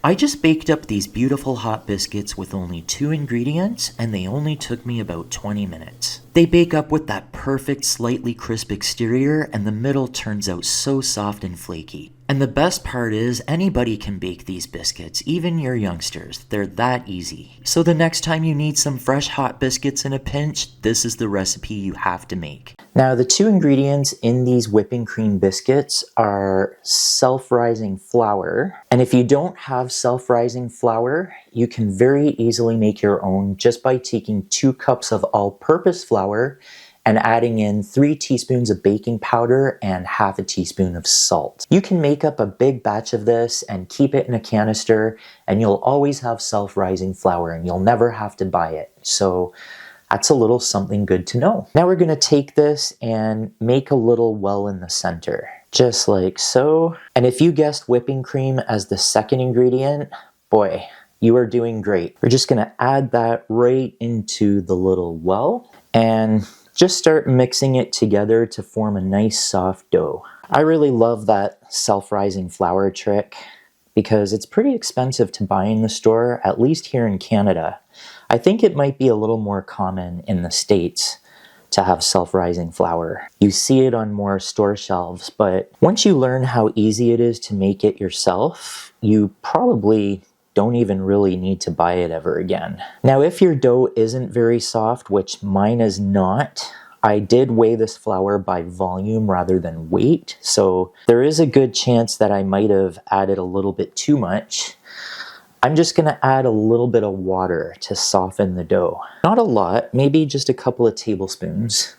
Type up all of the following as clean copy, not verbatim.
I just baked up these beautiful hot biscuits with only 2 ingredients, and they only took me about 20 minutes. They bake up with that perfect slightly crisp exterior, and the middle turns out so soft and flaky. And the best part is, anybody can bake these biscuits, even your youngsters. They're that easy. So the next time you need some fresh hot biscuits in a pinch, this is the recipe you have to make. Now, the 2 ingredients in these whipping cream biscuits are self-rising flour. And if you don't have self-rising flour, you can very easily make your own just by taking 2 cups of all-purpose flour and adding in 3 teaspoons of baking powder and half a teaspoon of salt. You can make up a big batch of this and keep it in a canister, and you'll always have self-rising flour and you'll never have to buy it. So that's a little something good to know. Now we're gonna take this and make a little well in the center, just like so. And if you guessed whipping cream as the second ingredient, boy, you are doing great. We're just gonna add that right into the little well and just start mixing it together to form a nice soft dough. I really love that self-rising flour trick because it's pretty expensive to buy in the store, at least here in Canada. I think it might be a little more common in the States to have self-rising flour. You see it on more store shelves, but once you learn how easy it is to make it yourself, you probably don't even really need to buy it ever again. Now, if your dough isn't very soft, which mine is not, I did weigh this flour by volume rather than weight, so there is a good chance that I might have added a little bit too much. I'm just gonna add a little bit of water to soften the dough. Not a lot, maybe just a couple of tablespoons.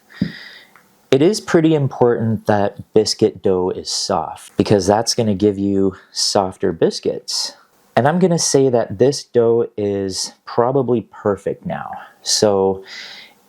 It is pretty important that biscuit dough is soft because that's gonna give you softer biscuits. And I'm gonna say that this dough is probably perfect now. So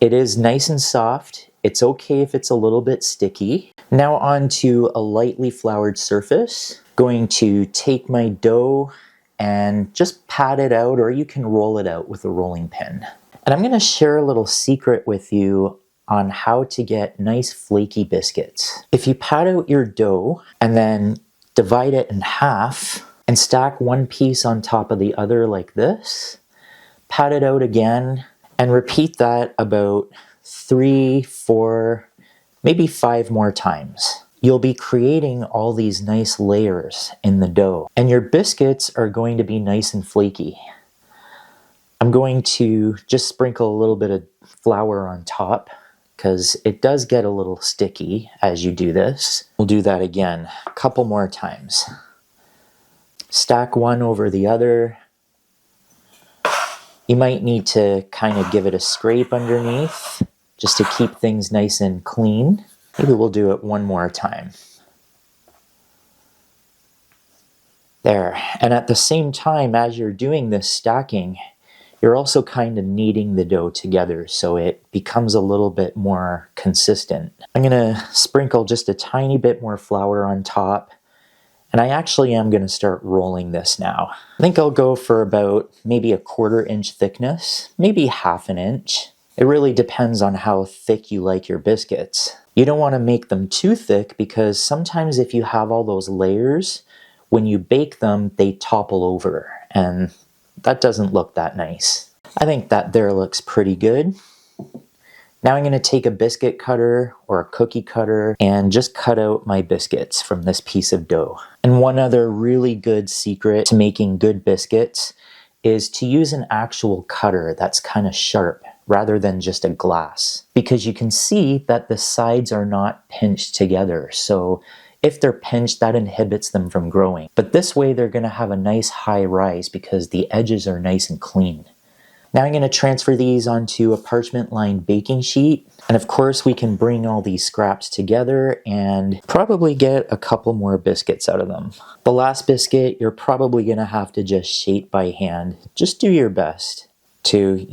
it is nice and soft. It's okay if it's a little bit sticky. Now onto a lightly floured surface. Going to take my dough and just pat it out, or you can roll it out with a rolling pin. And I'm gonna share a little secret with you on how to get nice flaky biscuits. If you pat out your dough and then divide it in half, and stack one piece on top of the other like this, pat it out again, and repeat that about 3, 4, maybe 5 more times. You'll be creating all these nice layers in the dough, and your biscuits are going to be nice and flaky. I'm going to just sprinkle a little bit of flour on top because it does get a little sticky as you do this. We'll do that again a couple more times. Stack one over the other. You might need to kind of give it a scrape underneath just to keep things nice and clean. Maybe we'll do it one more time. There. And at the same time, as you're doing this stacking, you're also kind of kneading the dough together so it becomes a little bit more consistent. I'm going to sprinkle just a tiny bit more flour on top. And I actually am going to start rolling this now. I think I'll go for about maybe a 1/4 inch thickness, maybe 1/2 inch. It really depends on how thick you like your biscuits. You don't want to make them too thick because sometimes if you have all those layers, when you bake them, they topple over and that doesn't look that nice. I think that there looks pretty good. Now I'm going to take a biscuit cutter or a cookie cutter and just cut out my biscuits from this piece of dough. And one other really good secret to making good biscuits is to use an actual cutter that's kind of sharp rather than just a glass, because you can see that the sides are not pinched together. So if they're pinched, that inhibits them from growing. But this way they're going to have a nice high rise because the edges are nice and clean. Now I'm going to transfer these onto a parchment-lined baking sheet. And of course we can bring all these scraps together and probably get a couple more biscuits out of them. The last biscuit, you're probably going to have to just shape by hand. Just do your best to,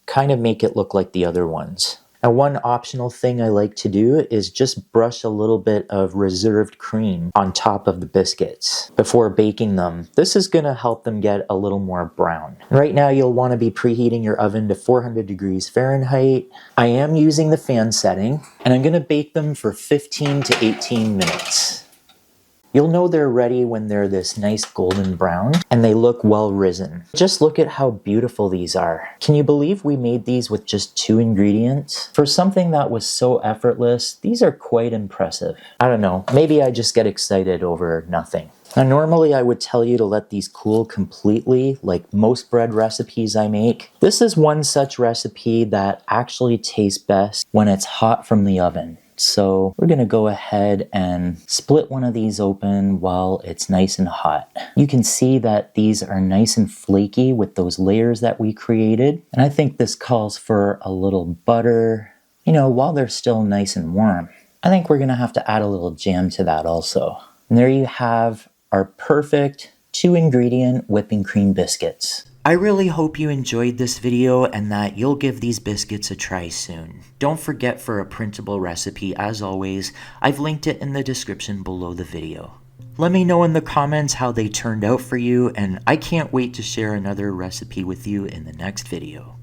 kind of make it look like the other ones. Now, one optional thing I like to do is just brush a little bit of reserved cream on top of the biscuits before baking them. This is going to help them get a little more brown. Right now, you'll want to be preheating your oven to 400 degrees Fahrenheit. I am using the fan setting, and I'm going to bake them for 15 to 18 minutes. You'll know they're ready when they're this nice golden brown and they look well risen. Just look at how beautiful these are. Can you believe we made these with just 2 ingredients? For something that was so effortless, these are quite impressive. I don't know, maybe I just get excited over nothing. Now normally I would tell you to let these cool completely, like most bread recipes I make. This is one such recipe that actually tastes best when it's hot from the oven. So we're gonna go ahead and split one of these open while it's nice and hot. You can see that these are nice and flaky with those layers that we created. And I think this calls for a little butter, you know, while they're still nice and warm. I think we're gonna have to add a little jam to that also. And there you have our perfect 2-ingredient whipping cream biscuits. I really hope you enjoyed this video and that you'll give these biscuits a try soon. Don't forget, for a printable recipe, as always, I've linked it in the description below the video. Let me know in the comments how they turned out for you, and I can't wait to share another recipe with you in the next video.